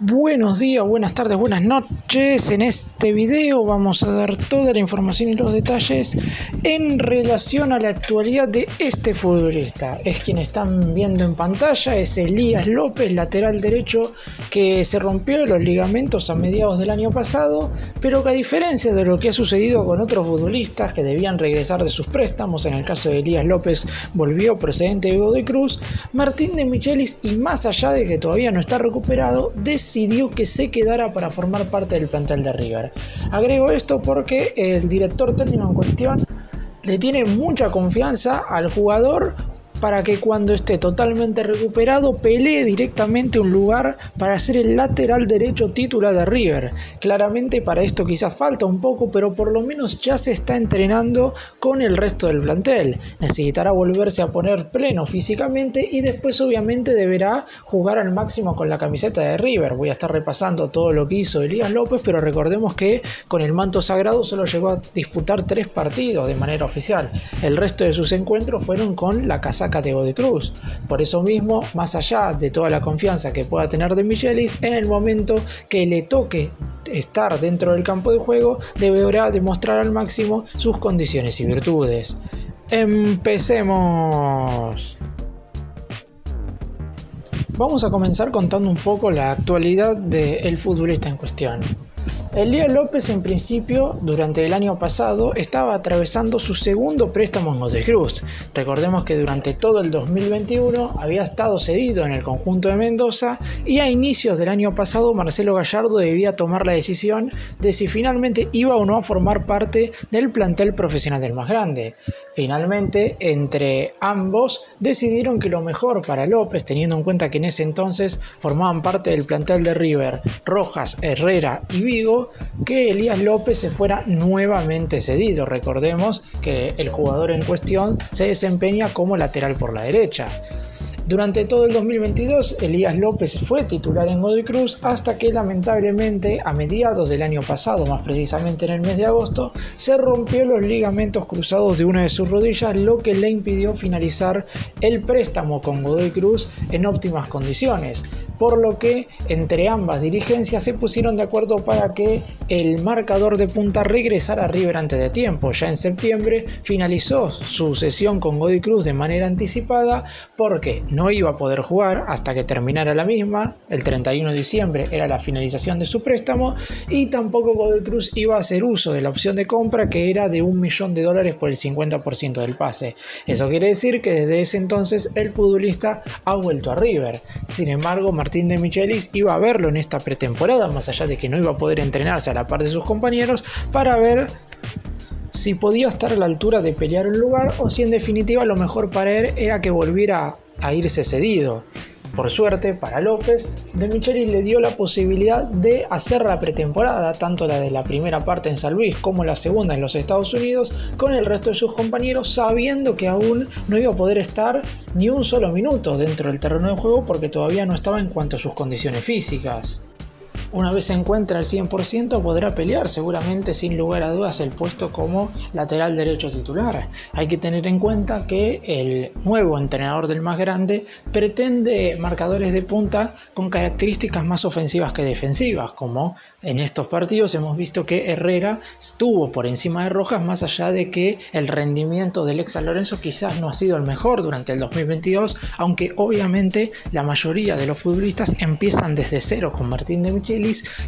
Buenos días, buenas tardes, buenas noches. En este video vamos a dar toda la información y los detalles en relación a la actualidad de este futbolista. Es quien están viendo en pantalla, es Elías López, lateral derecho que se rompió los ligamentos a mediados del año pasado, pero que a diferencia de lo que ha sucedido con otros futbolistas que debían regresar de sus préstamos, en el caso de Elías López volvió procedente de Godoy Cruz, Martín de Michelis, y más allá de que todavía no está recuperado, decidió que se quedara para formar parte del plantel de River. Agrego esto porque el director técnico en cuestión le tiene mucha confianza al jugador para que cuando esté totalmente recuperado pelee directamente un lugar para ser el lateral derecho titular de River. Claramente para esto quizás falta un poco, pero por lo menos ya se está entrenando con el resto del plantel. Necesitará volverse a poner pleno físicamente y después obviamente deberá jugar al máximo con la camiseta de River. Voy a estar repasando todo lo que hizo Elías López, pero recordemos que con el manto sagrado solo llegó a disputar 3 partidos de manera oficial. El resto de sus encuentros fueron con la casaca de Godoy Cruz. Por eso mismo, más allá de toda la confianza que pueda tener de Michelis, en el momento que le toque estar dentro del campo de juego, deberá demostrar al máximo sus condiciones y virtudes. Empecemos. Vamos a comenzar contando un poco la actualidad del futbolista en cuestión. Elías López en principio durante el año pasado estaba atravesando su segundo préstamo en Godoy Cruz. Recordemos que durante todo el 2021 había estado cedido en el conjunto de Mendoza y a inicios del año pasado Marcelo Gallardo debía tomar la decisión de si finalmente iba o no a formar parte del plantel profesional del más grande. Finalmente, entre ambos decidieron que lo mejor para López, teniendo en cuenta que en ese entonces formaban parte del plantel de River Rojas, Herrera y Vigo, que Elías López se fuera nuevamente cedido. Recordemos que el jugador en cuestión se desempeña como lateral por la derecha. Durante todo el 2022, Elías López fue titular en Godoy Cruz hasta que lamentablemente a mediados del año pasado, más precisamente en el mes de agosto, se rompió los ligamentos cruzados de una de sus rodillas, lo que le impidió finalizar el préstamo con Godoy Cruz en óptimas condiciones. Por lo que entre ambas dirigencias se pusieron de acuerdo para que el marcador de punta regresara a River antes de tiempo. Ya en septiembre finalizó su sesión con Godoy Cruz de manera anticipada porque no iba a poder jugar hasta que terminara la misma. El 31 de diciembre era la finalización de su préstamo y tampoco Godoy Cruz iba a hacer uso de la opción de compra, que era de $1 millón por el 50% del pase. Eso quiere decir que desde ese entonces el futbolista ha vuelto a River. Sin embargo, Martín de Michelis iba a verlo en esta pretemporada, más allá de que no iba a poder entrenarse a la par de sus compañeros, para ver si podía estar a la altura de pelear un lugar o si en definitiva lo mejor para él era que volviera a irse cedido. Por suerte para López, de Michelis le dio la posibilidad de hacer la pretemporada, tanto la de la primera parte en San Luis como la segunda en los Estados Unidos, con el resto de sus compañeros, sabiendo que aún no iba a poder estar ni un solo minuto dentro del terreno de juego porque todavía no estaba en cuanto a sus condiciones físicas. Una vez se encuentra al 100% podrá pelear seguramente sin lugar a dudas el puesto como lateral derecho titular. Hay que tener en cuenta que el nuevo entrenador del más grande pretende marcadores de punta con características más ofensivas que defensivas, como en estos partidos hemos visto que Herrera estuvo por encima de Rojas, más allá de que el rendimiento del ex San Lorenzo quizás no ha sido el mejor durante el 2022, aunque obviamente la mayoría de los futbolistas empiezan desde cero con Martín de Michelis,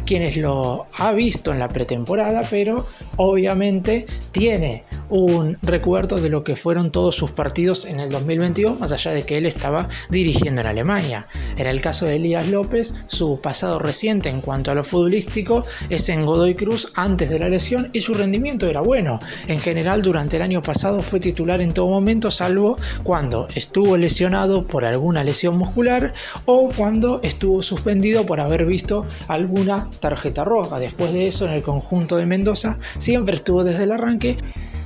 quienes lo ha visto en la pretemporada, pero obviamente tiene un recuerdo de lo que fueron todos sus partidos en el 2022, más allá de que él estaba dirigiendo en Alemania. En el caso de Elías López, su pasado reciente en cuanto a lo futbolístico es en Godoy Cruz antes de la lesión y su rendimiento era bueno. En general, durante el año pasado fue titular en todo momento, salvo cuando estuvo lesionado por alguna lesión muscular o cuando estuvo suspendido por haber visto alguna tarjeta roja. Después de eso, en el conjunto de Mendoza siempre estuvo desde el arranque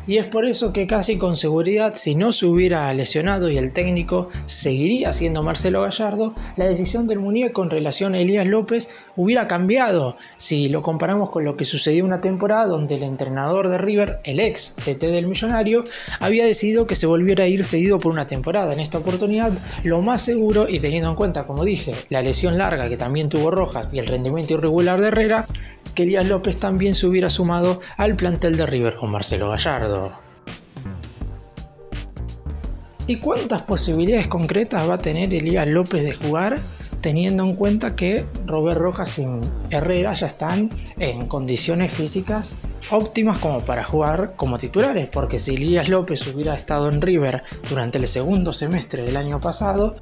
Y es por eso que casi con seguridad, si no se hubiera lesionado y el técnico seguiría siendo Marcelo Gallardo, la decisión del muñeco en relación a Elías López hubiera cambiado si lo comparamos con lo que sucedió una temporada donde el entrenador de River, el ex TT del Millonario, había decidido que se volviera a ir cedido por una temporada. En esta oportunidad, lo más seguro, y teniendo en cuenta, como dije, la lesión larga que también tuvo Rojas y el rendimiento irregular de Herrera, que Elías López también se hubiera sumado al plantel de River con Marcelo Gallardo. ¿Y cuántas posibilidades concretas va a tener Elías López de jugar, teniendo en cuenta que Robert Rojas y Herrera ya están en condiciones físicas óptimas como para jugar como titulares? Porque si Elías López hubiera estado en River durante el segundo semestre del año pasado,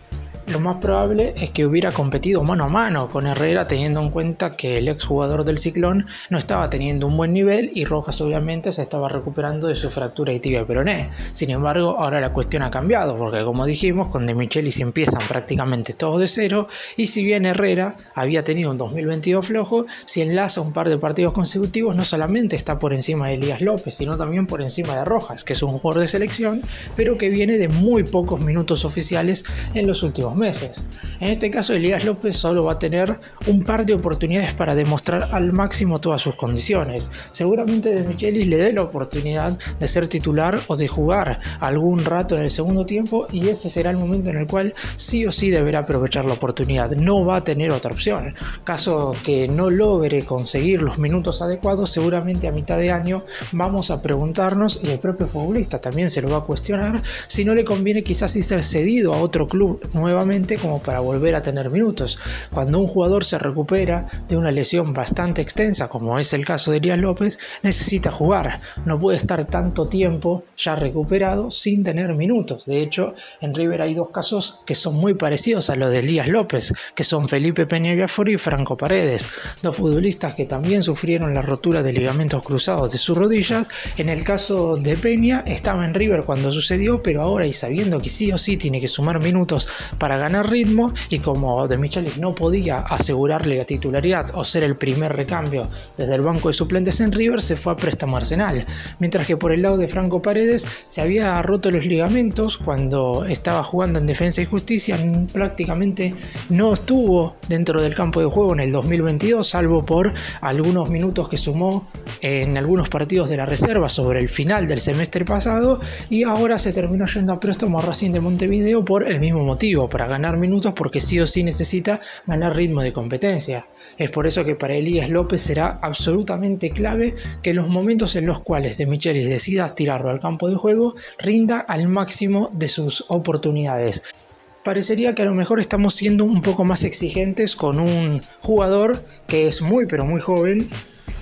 lo más probable es que hubiera competido mano a mano con Herrera, teniendo en cuenta que el exjugador del Ciclón no estaba teniendo un buen nivel y Rojas obviamente se estaba recuperando de su fractura de tibia peroné. Sin embargo, ahora la cuestión ha cambiado, porque como dijimos, con De Michelis empiezan prácticamente todos de cero, y si bien Herrera había tenido un 2022 flojo, si enlaza un par de partidos consecutivos no solamente está por encima de Elías López, sino también por encima de Rojas, que es un jugador de selección, pero que viene de muy pocos minutos oficiales en los últimos meses. En este caso, Elías López solo va a tener un par de oportunidades para demostrar al máximo todas sus condiciones. Seguramente De Michelis le dé la oportunidad de ser titular o de jugar algún rato en el segundo tiempo, y ese será el momento en el cual sí o sí deberá aprovechar la oportunidad. No va a tener otra opción. Caso que no logre conseguir los minutos adecuados, seguramente a mitad de año vamos a preguntarnos, y el propio futbolista también se lo va a cuestionar, si no le conviene quizás ir ser cedido a otro club nuevamente como para volver a tener minutos. Cuando un jugador se recupera de una lesión bastante extensa, como es el caso de Elías López, necesita jugar. No puede estar tanto tiempo ya recuperado sin tener minutos. De hecho, en River hay dos casos que son muy parecidos a los de Elías López, que son Felipe Peña Biafori y Franco Paredes, dos futbolistas que también sufrieron la rotura de ligamentos cruzados de sus rodillas. En el caso de Peña, estaba en River cuando sucedió, pero ahora, y sabiendo que sí o sí tiene que sumar minutos para ganar ritmo, y como De Michelis no podía asegurarle la titularidad o ser el primer recambio desde el banco de suplentes en River, se fue a préstamo a Arsenal. Mientras que por el lado de Franco Paredes se había roto los ligamentos cuando estaba jugando en Defensa y Justicia, prácticamente no estuvo dentro del campo de juego en el 2022, salvo por algunos minutos que sumó en algunos partidos de la reserva sobre el final del semestre pasado, y ahora se terminó yendo a préstamo a Racing de Montevideo por el mismo motivo, para ganar minutos, porque sí o sí necesita ganar ritmo de competencia. Es por eso que para Elías López será absolutamente clave que en los momentos en los cuales De Michelis decida tirarlo al campo de juego, rinda al máximo de sus oportunidades. Parecería que a lo mejor estamos siendo un poco más exigentes con un jugador que es muy pero muy joven,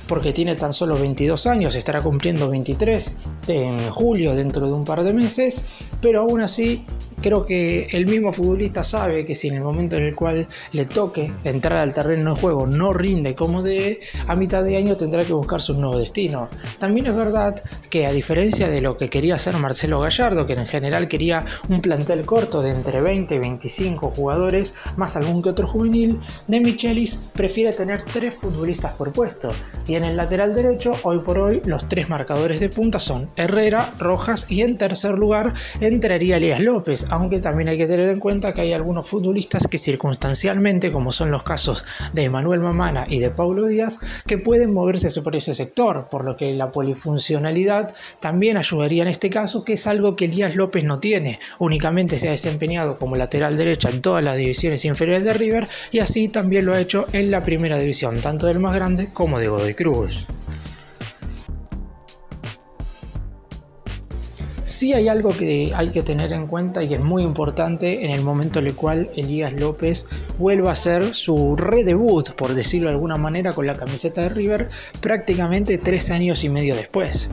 porque tiene tan solo 22 años, estará cumpliendo 23 en julio, dentro de un par de meses, pero aún así creo que el mismo futbolista sabe que si en el momento en el cual le toque entrar al terreno de juego no rinde como debe, a mitad de año tendrá que buscarse un nuevo destino. También es verdad que, a diferencia de lo que quería hacer Marcelo Gallardo, que en general quería un plantel corto de entre 20 y 25 jugadores, más algún que otro juvenil, De Michelis prefiere tener 3 futbolistas por puesto. Y en el lateral derecho, hoy por hoy, los 3 marcadores de punta son Herrera, Rojas, y en tercer lugar entraría Elías López, aunque también hay que tener en cuenta que hay algunos futbolistas que circunstancialmente, como son los casos de Emanuel Mamana y de Paulo Díaz, que pueden moverse por ese sector, por lo que la polifuncionalidad también ayudaría en este caso, que es algo que Elías López no tiene. Únicamente se ha desempeñado como lateral derecha en todas las divisiones inferiores de River, y así también lo ha hecho en la primera división, tanto del más grande como de Godoy Cruz. Sí hay algo que hay que tener en cuenta, y es muy importante en el momento en el cual Elías López vuelva a hacer su redebut, por decirlo de alguna manera, con la camiseta de River, prácticamente 3 años y medio después.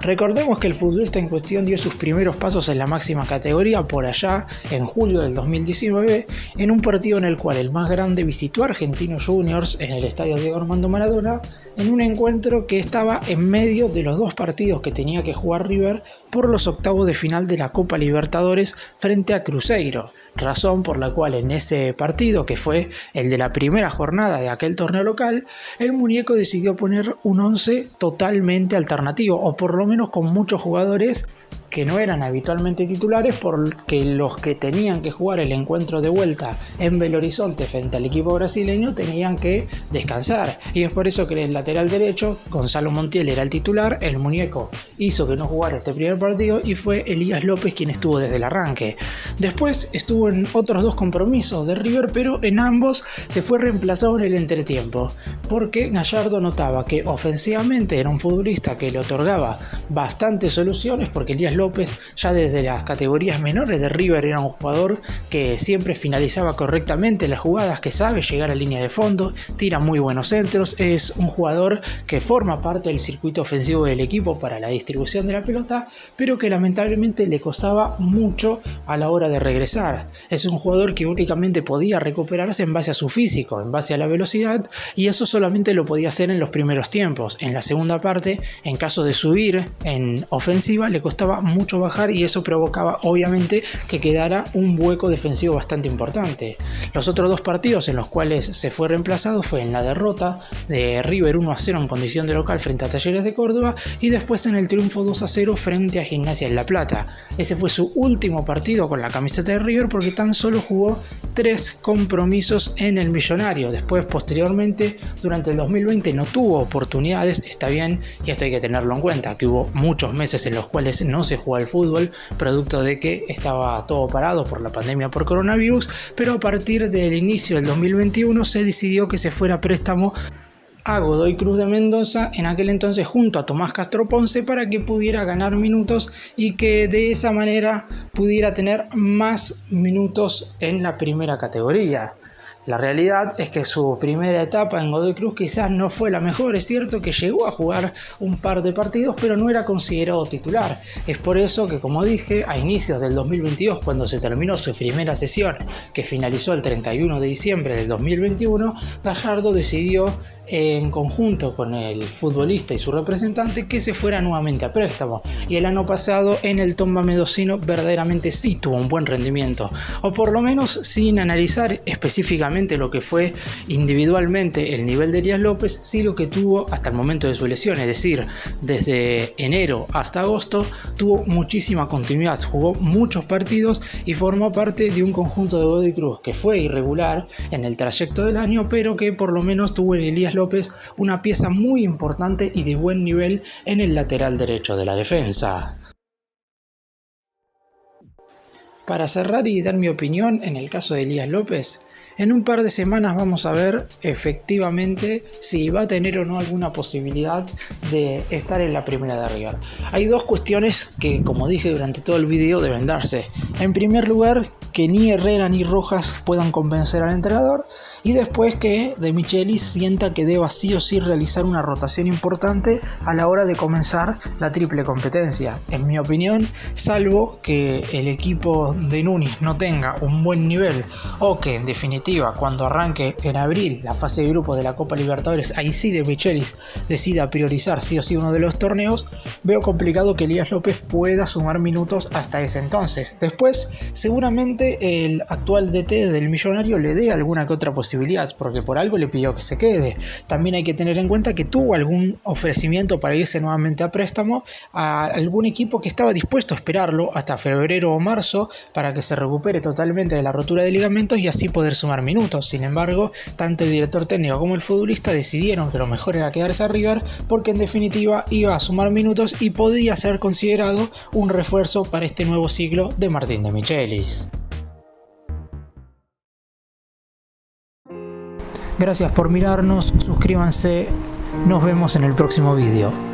Recordemos que el futbolista en cuestión dio sus primeros pasos en la máxima categoría por allá en julio del 2019, en un partido en el cual el más grande visitó a Argentinos Juniors en el estadio Diego Armando Maradona, en un encuentro que estaba en medio de los 2 partidos que tenía que jugar River por los octavos de final de la Copa Libertadores frente a Cruzeiro. razón por la cual en ese partido, que fue el de la primera jornada de aquel torneo local, el muñeco decidió poner un 11 totalmente alternativo, o por lo menos con muchos jugadores que no eran habitualmente titulares, porque los que tenían que jugar el encuentro de vuelta en Belo Horizonte frente al equipo brasileño tenían que descansar, y es por eso que el lateral derecho, Gonzalo Montiel, era el titular. El muñeco hizo que no jugara este primer partido y fue Elías López quien estuvo desde el arranque. Después estuvo en otros dos compromisos de River, pero en ambos se fue reemplazado en el entretiempo, porque Gallardo notaba que ofensivamente era un futbolista que le otorgaba bastantes soluciones, porque Elías López ya desde las categorías menores de River era un jugador que siempre finalizaba correctamente las jugadas, que sabe llegar a línea de fondo, tira muy buenos centros, es un jugador que forma parte del circuito ofensivo del equipo para la distribución de la pelota, pero que lamentablemente le costaba mucho a la hora de regresar. Es un jugador que únicamente podía recuperarse en base a su físico, en base a la velocidad, y eso solamente lo podía hacer en los primeros tiempos. En la segunda parte, en caso de subir en ofensiva, le costaba mucho bajar, y eso provocaba obviamente que quedara un hueco defensivo bastante importante. Los otros dos partidos en los cuales se fue reemplazado fue en la derrota de River 1-0 en condición de local frente a Talleres de Córdoba, y después en el triunfo 2-0 frente a Gimnasia en La Plata. Ese fue su último partido con la camiseta de River, porque tan solo jugó 3 compromisos en el Millonario. Después, posteriormente, durante el 2020 no tuvo oportunidades. Está bien, y esto hay que tenerlo en cuenta, que hubo muchos meses en los cuales no se jugó al fútbol, producto de que estaba todo parado por la pandemia por coronavirus, pero a partir del inicio del 2021 se decidió que se fuera a préstamo a Godoy Cruz de Mendoza, en aquel entonces junto a Tomás Castro Ponce, para que pudiera ganar minutos y que de esa manera pudiera tener más minutos en la primera categoría. La realidad es que su primera etapa en Godoy Cruz quizás no fue la mejor. Es cierto que llegó a jugar un par de partidos, pero no era considerado titular. Es por eso que, como dije, a inicios del 2022, cuando se terminó su primera sesión, que finalizó el 31 de diciembre del 2021, Gallardo decidió, en conjunto con el futbolista y su representante, que se fuera nuevamente a préstamo. Y el año pasado en el Tomba Mendocino verdaderamente sí tuvo un buen rendimiento, o por lo menos, sin analizar específicamente lo que fue individualmente el nivel de Elías López, sí lo que tuvo hasta el momento de su lesión, es decir, desde enero hasta agosto tuvo muchísima continuidad, jugó muchos partidos y formó parte de un conjunto de Godoy Cruz que fue irregular en el trayecto del año, pero que por lo menos tuvo en Elías López una pieza muy importante y de buen nivel en el lateral derecho de la defensa. Para cerrar y dar mi opinión en el caso de Elías López, en un par de semanas vamos a ver efectivamente si va a tener o no alguna posibilidad de estar en la primera de River. Hay dos cuestiones que, como dije durante todo el video, deben darse. En primer lugar, que ni Herrera ni Rojas puedan convencer al entrenador, y después que De Michelis sienta que deba sí o sí realizar una rotación importante a la hora de comenzar la triple competencia. En mi opinión, salvo que el equipo de Núñez no tenga un buen nivel, o que en definitiva cuando arranque en abril la fase de grupos de la Copa Libertadores, ahí sí De Michelis decida priorizar sí o sí uno de los torneos, veo complicado que Elías López pueda sumar minutos hasta ese entonces. Después, seguramente el actual DT del Millonario le dé alguna que otra posibilidad, porque por algo le pidió que se quede. También hay que tener en cuenta que tuvo algún ofrecimiento para irse nuevamente a préstamo a algún equipo que estaba dispuesto a esperarlo hasta febrero o marzo para que se recupere totalmente de la rotura de ligamentos y así poder sumar minutos. Sin embargo, tanto el director técnico como el futbolista decidieron que lo mejor era quedarse a River, porque en definitiva iba a sumar minutos y podía ser considerado un refuerzo para este nuevo ciclo de Martín de Michelis. Gracias por mirarnos, suscríbanse, nos vemos en el próximo vídeo.